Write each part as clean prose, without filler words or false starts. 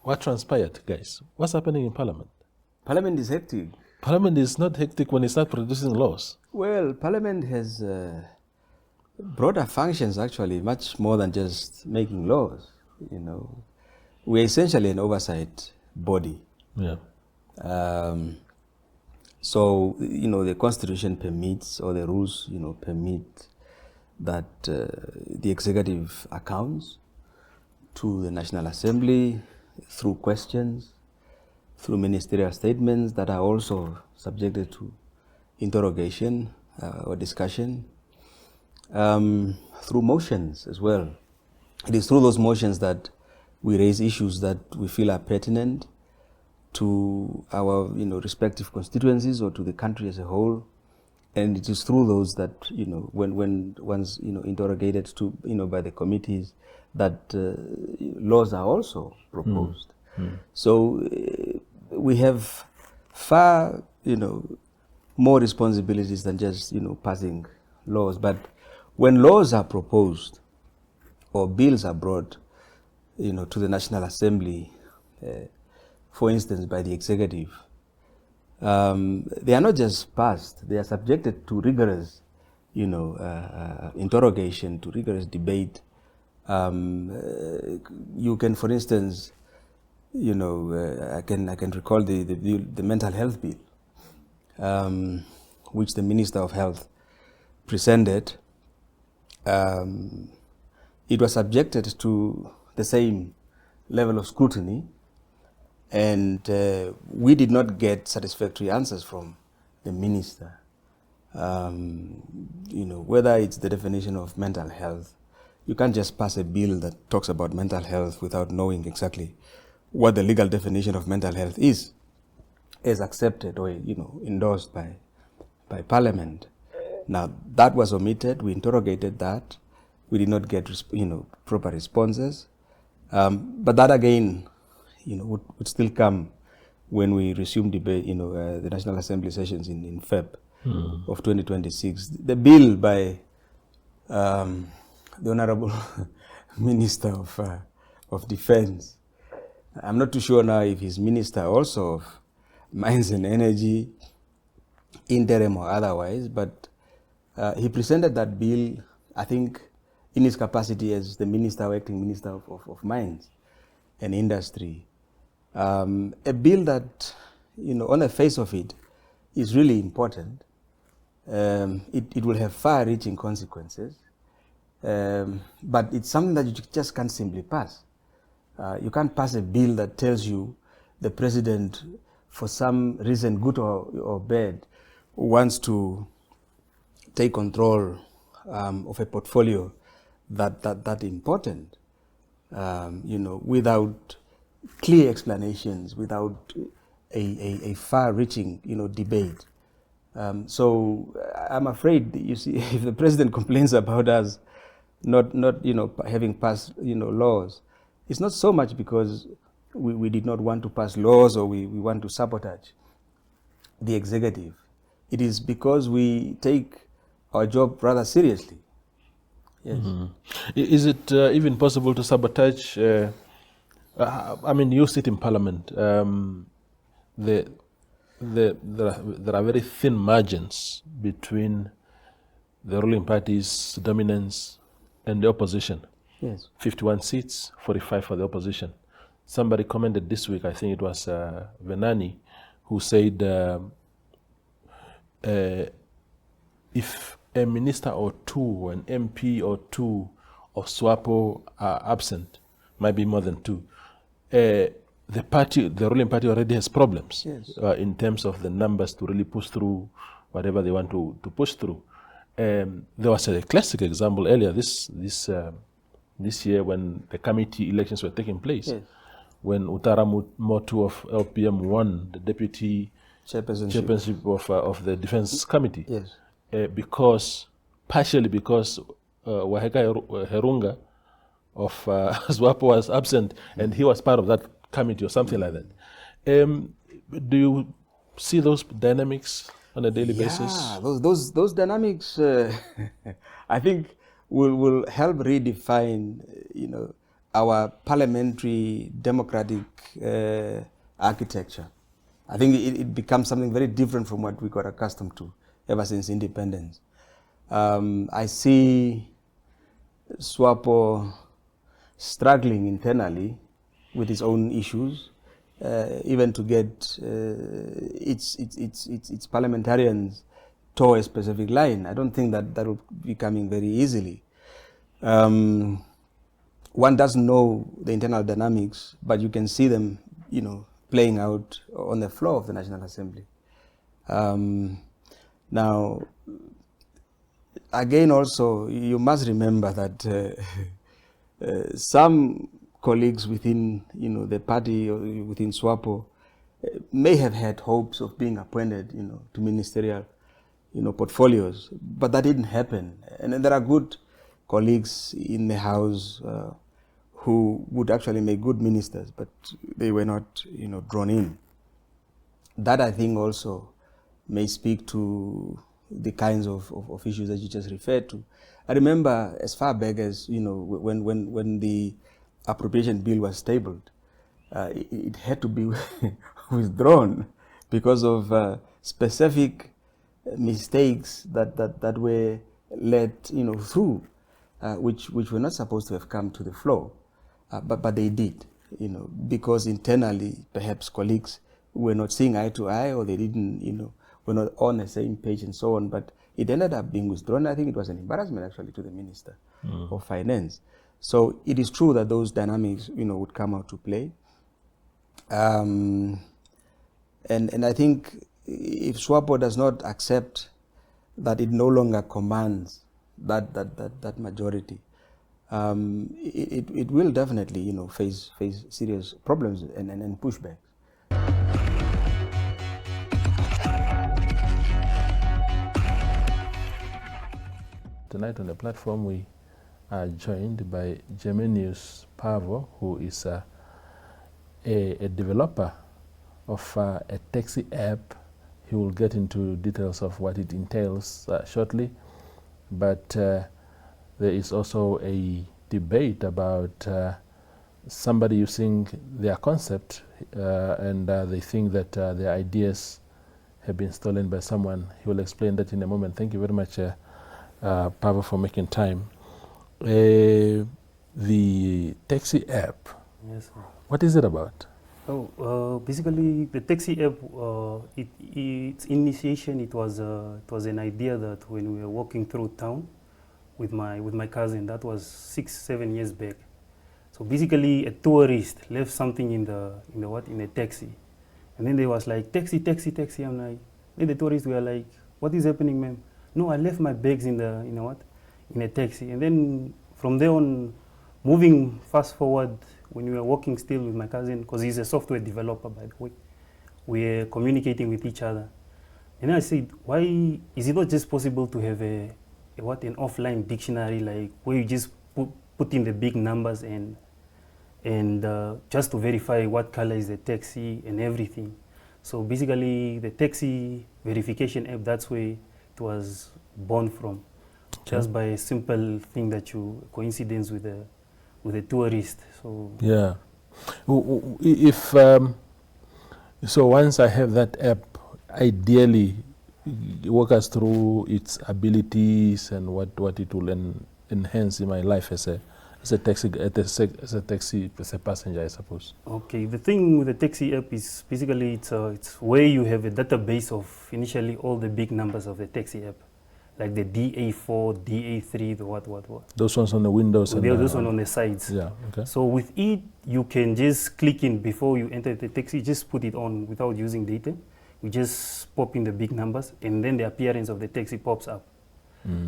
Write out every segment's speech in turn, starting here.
what transpired, guys? What's happening in Parliament? Parliament is hectic. Parliament is not hectic when it's not producing laws. Well, Parliament has broader functions, actually, much more than just making laws. You know, we're essentially an oversight body. Yeah. So, you know, the Constitution permits, or the rules, you know, permit that the executive accounts to the National Assembly through questions, through ministerial statements that are also subjected to interrogation or discussion, through motions as well. It is through those motions that we raise issues that we feel are pertinent to our, you know, respective constituencies or to the country as a whole. And it is through those that, you know, when one's, you know, interrogated to, you know, by the committees, that laws are also proposed. So we have far, you know, more responsibilities than just, you know, passing laws. But when laws are proposed or bills are brought, you know, to the National Assembly, for instance, by the executive, they are not just passed, they are subjected to rigorous, you know, interrogation, to rigorous debate. You can, for instance, you know, I can recall the mental health bill, which the Minister of Health presented. It was subjected to the same level of scrutiny, and we did not get satisfactory answers from the minister. You know, whether it's the definition of mental health, you can't just pass a bill that talks about mental health without knowing exactly what the legal definition of mental health is, as accepted or, you know, endorsed by Parliament. Now, that was omitted. We interrogated that. We did not get, you know, proper responses. But that again, you know, would still come when we resume debate, you know, the National Assembly sessions in Feb of 2026. The bill by the Honorable Minister of Defense, I'm not too sure now if he's Minister also of Mines and Energy, interim or otherwise, but he presented that bill, I think, in his capacity as the Minister or Acting Minister of Mines and Industry. A bill that, you know, on the face of it, is really important. It will have far-reaching consequences, but it's something that you just can't simply pass. You can't pass a bill that tells you the president, for some reason, good or bad, wants to take control of a portfolio that important, you know, without clear explanations, without a far-reaching, you know, debate. So I'm afraid, you see, if the president complains about us not you know, having passed, you know, laws, it's not so much because we did not want to pass laws or we want to sabotage the executive. It is because we take our job rather seriously. Yes. Is it even possible to sabotage? I mean, you sit in Parliament. There are very thin margins between the ruling party's dominance and the opposition. Yes. 51 seats, 45 for the opposition. Somebody commented this week, I think it was Venani, who said if a minister or two, an MP or two of SWAPO are absent, might be more than two, the ruling party already has problems. Yes. In terms of the numbers to really push through whatever they want to push through. There was a classic example earlier this year when the committee elections were taking place. Yes. When Utara Motu of LPM won the deputy chairmanship of the Defense Committee. Yes. Partially because Waheka Herunga of SWAPO was absent and he was part of that committee or something like that. Do you see those dynamics on a daily basis? Yeah, those dynamics, I think, will help redefine, you know, our parliamentary democratic architecture. I think it becomes something very different from what we got accustomed to ever since independence. I see SWAPO struggling internally with its own issues, even to get its parliamentarians toe a specific line. I don't think that will be coming very easily. One doesn't know the internal dynamics, but you can see them, playing out on the floor of the National Assembly. Now, again, also, you must remember that some colleagues within, the party or within SWAPO may have had hopes of being appointed, to ministerial, portfolios, but that didn't happen. And there are good colleagues in the House who would actually make good ministers, but they were not, drawn in. That, I think, also may speak to the kinds of issues that you just referred to. I remember as far back as, when the appropriation bill was tabled, it had to be withdrawn because of specific mistakes that were let through, which were not supposed to have come to the floor, but they did, because internally perhaps colleagues were not seeing eye to eye, or they didn't, were not on the same page and so on. But it ended up being withdrawn. I think it was an embarrassment actually to the Minister of Finance. So it is true that those dynamics, would come out to play. And I think if SWAPO does not accept that it no longer commands that majority, it will definitely, face serious problems and pushbacks. Tonight on the platform, we are joined by Geminius Pavo, who is a developer of a taxi app. He will get into details of what it entails shortly, but there is also a debate about somebody using their concept and they think that their ideas have been stolen by someone. He will explain that in a moment. Thank you very much, Pavo, for making time. The taxi app, yes, sir. What is it about? Basically, the taxi app, its initiation, it was an idea that when we were walking through town with my cousin, that was 6-7 years back. So basically, a tourist left something in a taxi, and then they was like, taxi. I'm like, then the tourists were like, what is happening, ma'am? No, I left my bags in a taxi. And then from there on, moving fast forward, when we were working still with my cousin, because he's a software developer, by the way, we're communicating with each other. And I said, why is it not just possible to have an offline dictionary, like where you just put in the big numbers and just to verify what color is the taxi and everything. So basically, the taxi verification app, that's where it was born from, just by a simple thing that coincidence with a tourist. So yeah, if so, once I have that app, ideally, walk us through its abilities and what it will enhance in my life as a passenger, I suppose. Okay, the thing with the taxi app is basically it's where you have a database of initially all the big numbers of the taxi app, like the DA4, DA3, the what. Those ones on the windows and those ones on the sides. Yeah. Okay. So with it, you can just click in before you enter the taxi. Just put it on without using data. You just pop in the big numbers, and then the appearance of the taxi pops up.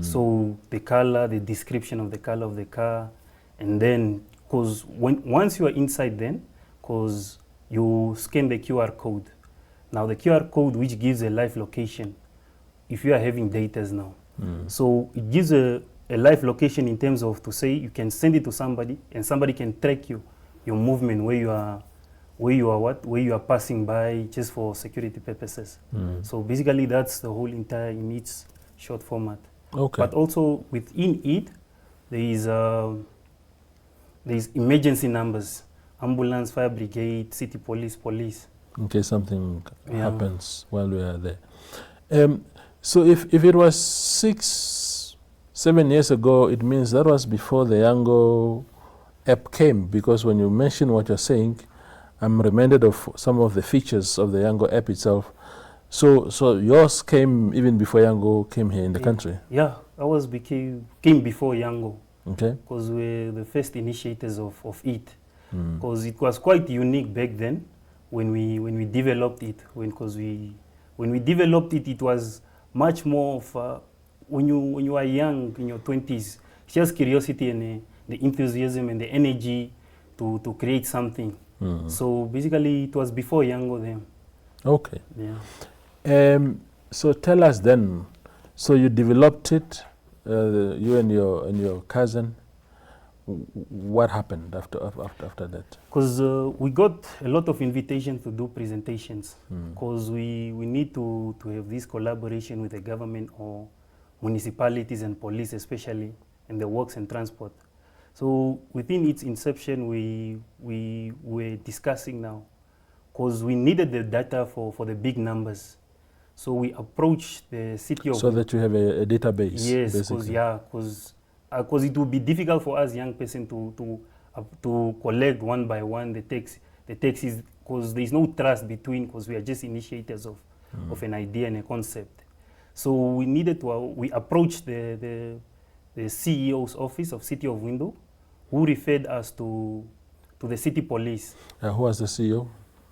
So the color, the description of the color of the car. And then, once you are inside then, because you scan the QR code. Now the QR code, which gives a live location, if you are having data now. So it gives a live location in terms of to say you can send it to somebody and somebody can track your movement, where you are passing by, just for security purposes. So basically that's the whole entire in its short format. Okay. But also within it, there there's emergency numbers, ambulance, fire brigade, city police. In case something Yeah. happens while we are there. So if it was 6-7 years ago, it means that was before the Yango app came, because when you mention what you're saying, I'm reminded of some of the features of the Yango app itself. So yours came even before Yango came here in the country. Yeah, ours came before Yango, Okay. because we're the first initiators of it. Mm. Because it was quite unique back then when we developed it. When we developed it, it was much more of when you are young in your 20s, just curiosity and the enthusiasm and the energy to create something. Mm. So basically, it was before Yango then. Okay. Yeah. So tell us then. So you developed it, you and your cousin. What happened after that? Because we got a lot of invitations to do presentations. Mm. Because we need to have this collaboration with the government or municipalities and police, especially in the works and transport. So within its inception, we were discussing now, because we needed the data for the big numbers. So we approached the city of... So that you have a database. Yes, basically. because it would be difficult for us young person to collect one by one the taxis, because there is no trust between, because we are just initiators of an idea and a concept. So we approached the CEO's office of City of Windhoek, who referred us to the city police. Who was the CEO?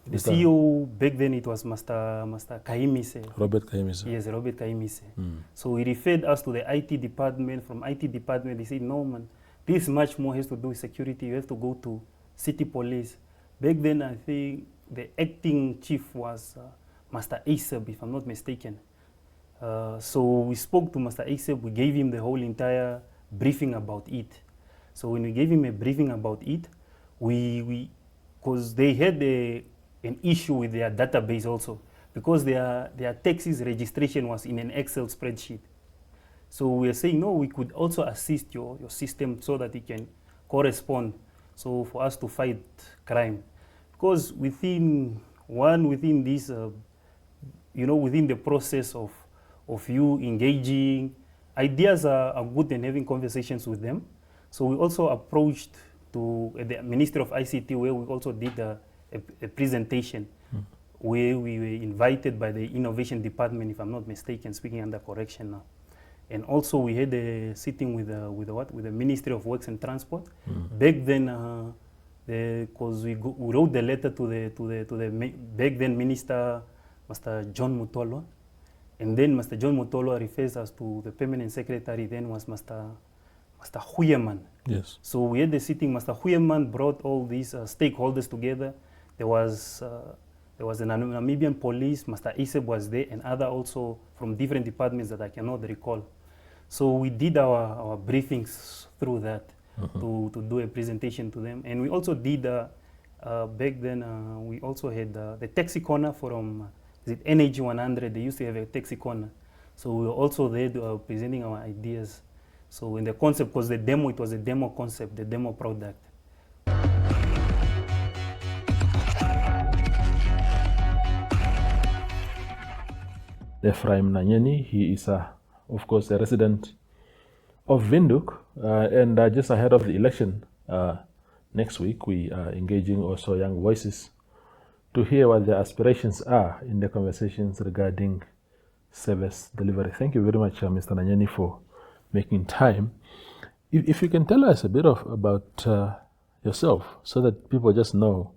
The CEO back then, it was Master Kahimise. Robert Kahimise. Yes, Robert Kahimise. Mm. So he referred us to the IT department. From IT department, they said, no man, this much more has to do with security. You have to go to city police. Back then, I think the acting chief was Master Aseb, if I'm not mistaken. So we spoke to Master Aseb. We gave him the whole entire briefing about it. So when we gave him a briefing about it, because they had an issue with their database also, because their taxis registration was in an Excel spreadsheet. So we are saying, no, we could also assist your system so that it can correspond, so for us to fight crime. Because within this, within the process of you engaging, ideas are good and having conversations with them. So we also approached to the Ministry of ICT, where we also did a presentation where we were invited by the Innovation Department, if I'm not mistaken, speaking under correction now. And also we had a sitting with the Ministry of Works and Transport. Back then, because we wrote the letter to the back then Minister, Mr. John Mutolo, and then Mr. John Mutolo refers us to the Permanent Secretary. Then was Mr. Huyeman. Yes. So we had the sitting. Mr. Huyeman brought all these stakeholders together. There was the Namibian police, Master Aseb was there, and other also from different departments that I cannot recall. So we did our briefings through that to do a presentation to them. And we also did, back then, we also had the taxi corner from NAG 100. They used to have a taxi corner. So we were also there presenting our ideas. So in the concept, because the demo, it was a demo concept, the demo product. Ephraim Nanyeni, he is, of course, a resident of Windhoek, and just ahead of the election next week, we are engaging also young voices to hear what their aspirations are in the conversations regarding service delivery. Thank you very much, Mr. Nanyeni, for making time. If you can tell us a bit about yourself, so that people just know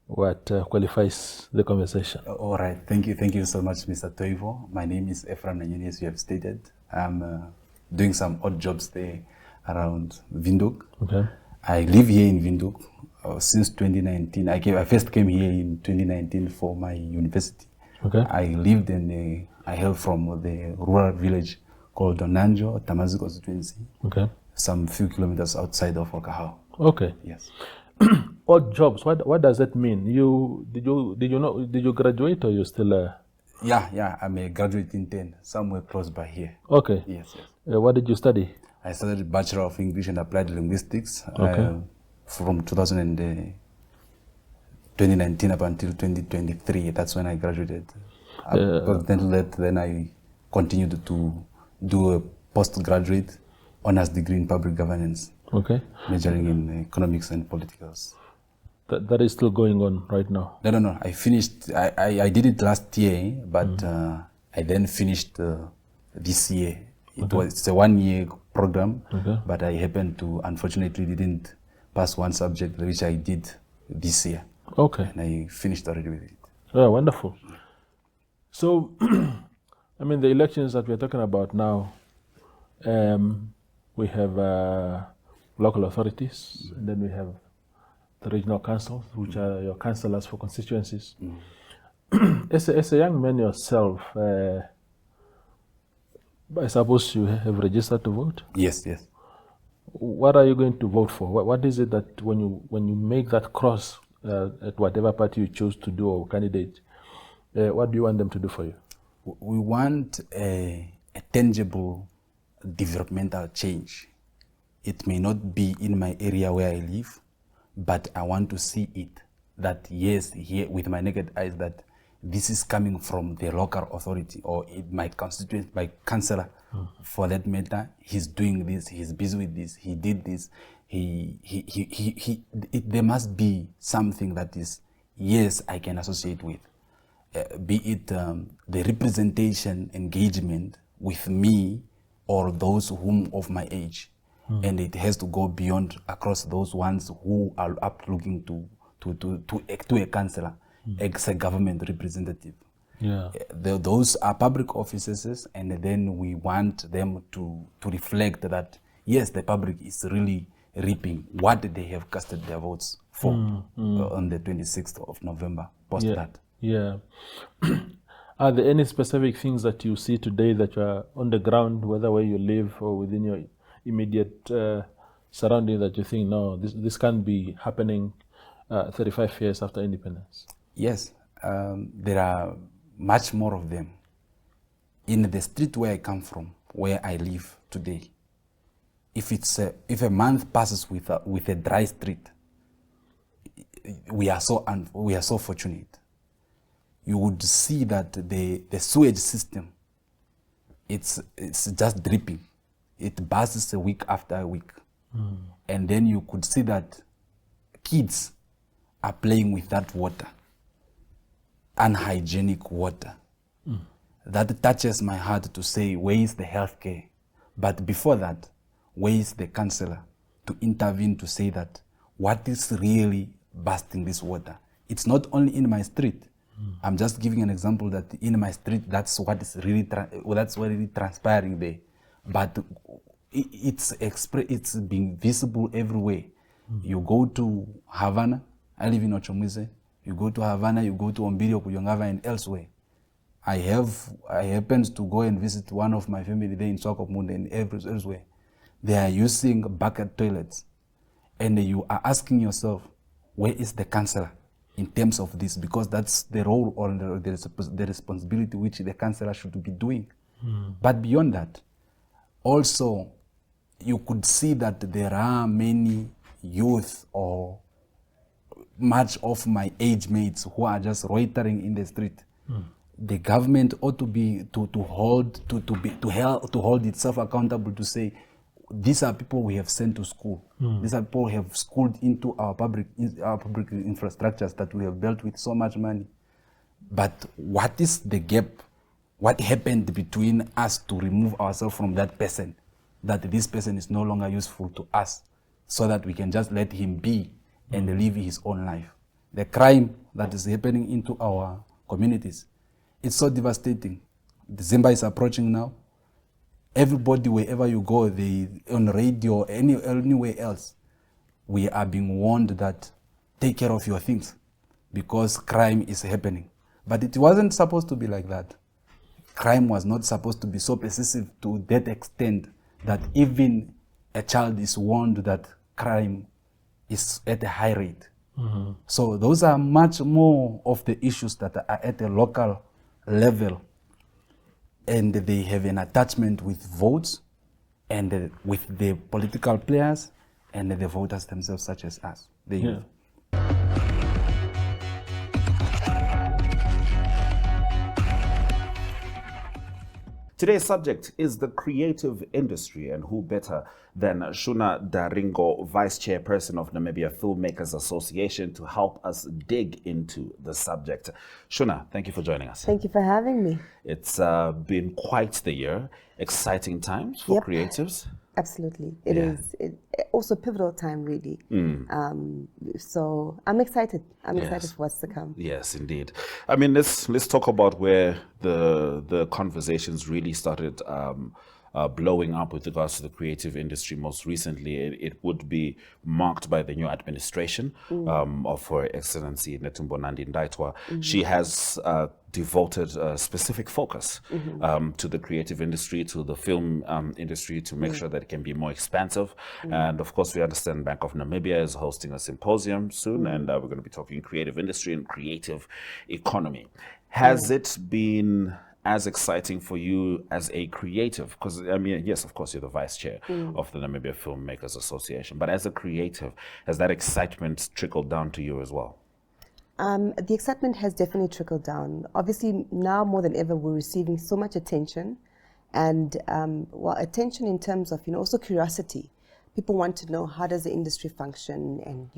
what qualifies the conversation. All right, thank you so much, Mr. Toivo. My name is Ephraim Nanyeni, as you have stated. I'm doing some odd jobs there around Windhoek. Okay. I live here in Windhoek since 2019. I first came here in 2019 for my university. Okay. I lived I hail from the rural village called Donanjo, Tamazight constituency. Okay. Some few kilometers outside of Okahao. Okay. Yes. Odd jobs. What does that mean? Did you graduate, or you still? Yeah. I'm a graduate intern somewhere close by here. Okay. Yes. What did you study? I studied Bachelor of English and Applied Linguistics. Okay. from 2019 up until 2023. That's when I graduated. But then I continued to do a postgraduate honors degree in public governance. Okay. Majoring in economics and politicals. That is still going on right now? No. I finished, I did it last year, but I then finished this year. It's a 1 year program, but I happened to, unfortunately, didn't pass one subject, which I did this year. Okay. And I finished already with it. Oh, wonderful. So, I mean, the elections that we're talking about now, we have local authorities, and then we have the regional councils, which are your councillors for constituencies. As a young man yourself, I suppose you have registered to vote? Yes. What are you going to vote for? What is it that when you make that cross at whatever party you choose to do or candidate, what do you want them to do for you? We want a tangible developmental change. It may not be in my area where I live, but I want to see it, that yes, here with my naked eyes, that this is coming from the local authority or my constituent, my councillor, for that matter. He's doing this, he's busy with this, he did this, there must be something that is, yes, I can associate with. Be it the representation engagement with me or those whom of my age. And it has to go beyond across those ones who are up looking to a councillor, as a government representative. Yeah. Those are public offices, and then we want them to reflect that, yes, the public is really reaping what they have casted their votes for on the 26th of November, post that. Yeah. Are there any specific things that you see today that are on the ground, whether where you live or within your immediate surrounding, that you think, no, this can't be happening 35 years after independence? Yes, there are much more of them. In the street where I come from, where I live today, if a month passes with a dry street, we are so fortunate. You would see that the sewage system, it's just dripping. It bursts a week after a week. And then you could see that kids are playing with that water, unhygienic water. That touches my heart to say, where is the healthcare? But before that, where is the councillor to intervene to say that what is really bursting this water? It's not only in my street. I'm just giving an example that in my street, that's what is really transpiring there. But it's being visible everywhere. You go to Havana, I live in Ochomwize. You go to Havana, you go to Ombilio, Kuyongava, and elsewhere. I happened to go and visit one of my family there in Swakopmund and elsewhere. They are using bucket toilets. And you are asking yourself, where is the councillor in terms of this? Because that's the role or the responsibility which the councillor should be doing. But beyond that, also, you could see that there are many youth or much of my age mates who are just loitering in the street. The government ought to be to hold itself accountable to say, these are people we have sent to school. These are people we have schooled into our public infrastructures that we have built with so much money. But what is the gap? What happened between us to remove ourselves from that person, that this person is no longer useful to us, so that we can just let him be and live his own life? The crime that is happening into our communities, it's so devastating. December is approaching now. Everybody, wherever you go, on radio, anywhere else, we are being warned that take care of your things because crime is happening. But it wasn't supposed to be like that. Crime was not supposed to be so persistent to that extent that even a child is warned that crime is at a high rate. So those are much more of the issues that are at a local level, and they have an attachment with votes and with the political players and the voters themselves, such as us, the youth. Today's subject is the creative industry, and who better than Shuna Daringo, Vice Chairperson of Namibia Filmmakers Association, to help us dig into the subject. Shuna, thank you for joining us. Thank you for having me. It's been quite the year, exciting times for creatives. Absolutely. It is also a pivotal time, really. So I'm excited. I'm excited for what's to come. Yes, indeed. I mean, let's talk about where the conversations really started blowing up with regards to the creative industry. Most recently, it would be marked by the new administration of Her Excellency Netumbo Nandi Ndaitwah. She has devoted a specific focus to the creative industry, to the film industry, to make sure that it can be more expansive. And of course, we understand Bank of Namibia is hosting a symposium soon, and we're going to be talking creative industry and creative economy. Has it been as exciting for you as a creative? Because, I mean, yes, of course, you're the vice chair of the Namibia Filmmakers Association, but as a creative, has that excitement trickled down to you as well? The excitement has definitely trickled down. Obviously, now more than ever, we're receiving so much attention, and attention in terms of, also curiosity. People want to know, how does the industry function, and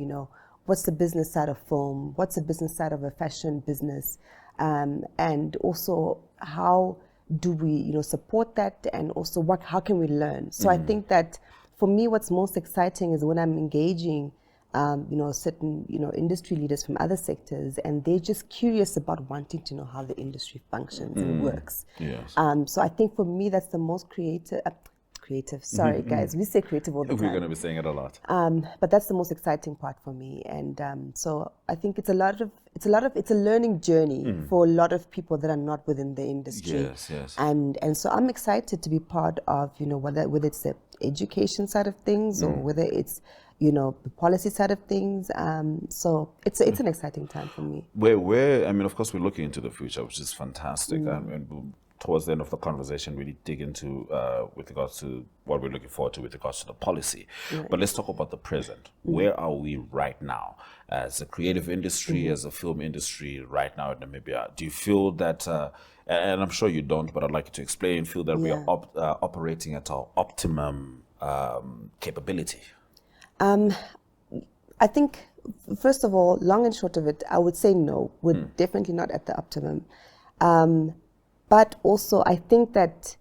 what's the business side of film, what's the business side of a fashion business, and also how do we support that, and also how can we learn. So I think that for me, what's most exciting is when I'm engaging certain industry leaders from other sectors, and they're just curious about wanting to know how the industry functions and works. Yes. So I think for me, that's the most creative. Sorry, guys, we say creative all the time. We're going to be saying it a lot. But that's the most exciting part for me, and so I think it's a learning journey for a lot of people that are not within the industry. Yes. And so I'm excited to be part of whether it's the education side of things or whether it's the policy side of things. So it's an exciting time for me. I mean, of course, we're looking into the future, which is fantastic. And towards the end of the conversation, really dig into with regards to what we're looking forward to with regards to the policy. But let's talk about the present. Where are we right now as a creative industry, as a film industry right now in Namibia? Do you feel that, and I'm sure you don't, but I'd like you to explain, feel that we are operating at our optimum capability? I think, first of all, long and short of it, I would say no. We're definitely not at the optimum. But also, I think that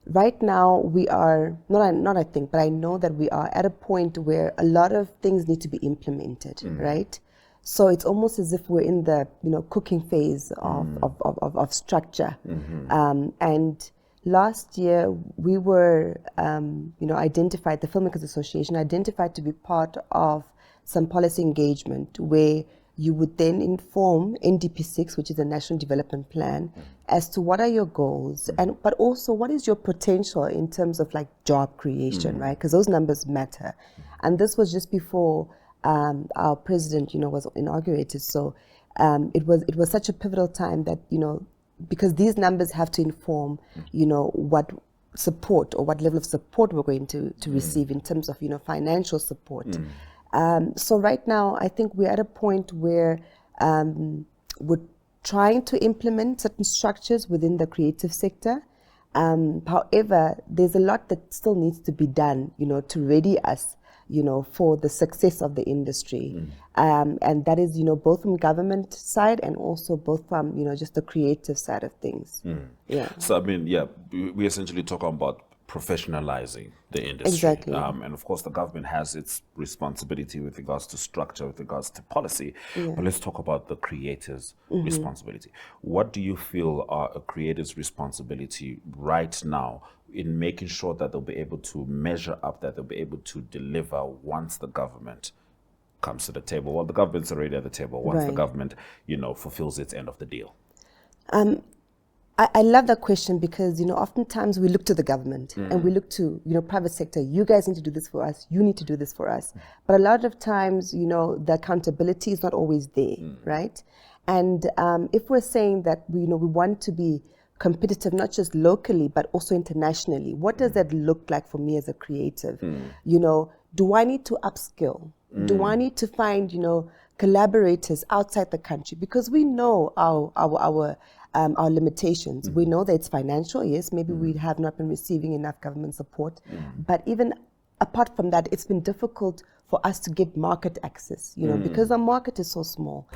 right now we are, not I think, but I know that we are at a point where a lot of things need to be implemented, right? So it's almost as if we're in the, cooking phase of structure. And last year we were, identified, the Filmmakers Association identified to be part of some policy engagement where you would then inform NDP6, which is the National Development Plan, as to what are your goals, but also what is your potential in terms of like job creation, right? Because those numbers matter. And this was just before our president, was inaugurated. So it was such a pivotal time that, because these numbers have to inform, what support or what level of support we're going to receive in terms of, financial support. So right now, I think we're at a point where we're trying to implement certain structures within the creative sector. However, there's a lot that still needs to be done, to ready us, for the success of the industry. And that is, both from government side and also both from, just the creative side of things. Yeah. So, I mean, we essentially talk about professionalizing the industry. Exactly. And of course, the government has its responsibility with regards to structure, with regards to policy. But let's talk about the creator's responsibility. What do you feel are a creator's responsibility right now in making sure that they'll be able to measure up, that they'll be able to deliver once the government comes to the table? Well, the government's already at the table. Once the government, fulfills its end of the deal. I love that question because, oftentimes we look to the government and we look to, private sector. You guys need to do this for us. You need to do this for us. But a lot of times, the accountability is not always there, right? And if we're saying that, we want to be competitive, not just locally, but also internationally, what does that look like for me as a creative? do I need to upskill? Do I need to find, you know, collaborators outside the country? Because we know our limitations. We know that it's financial. Yes, maybe we have not been receiving enough government support, but even apart from that, it's been difficult for us to get market access, you know, because our market is so small.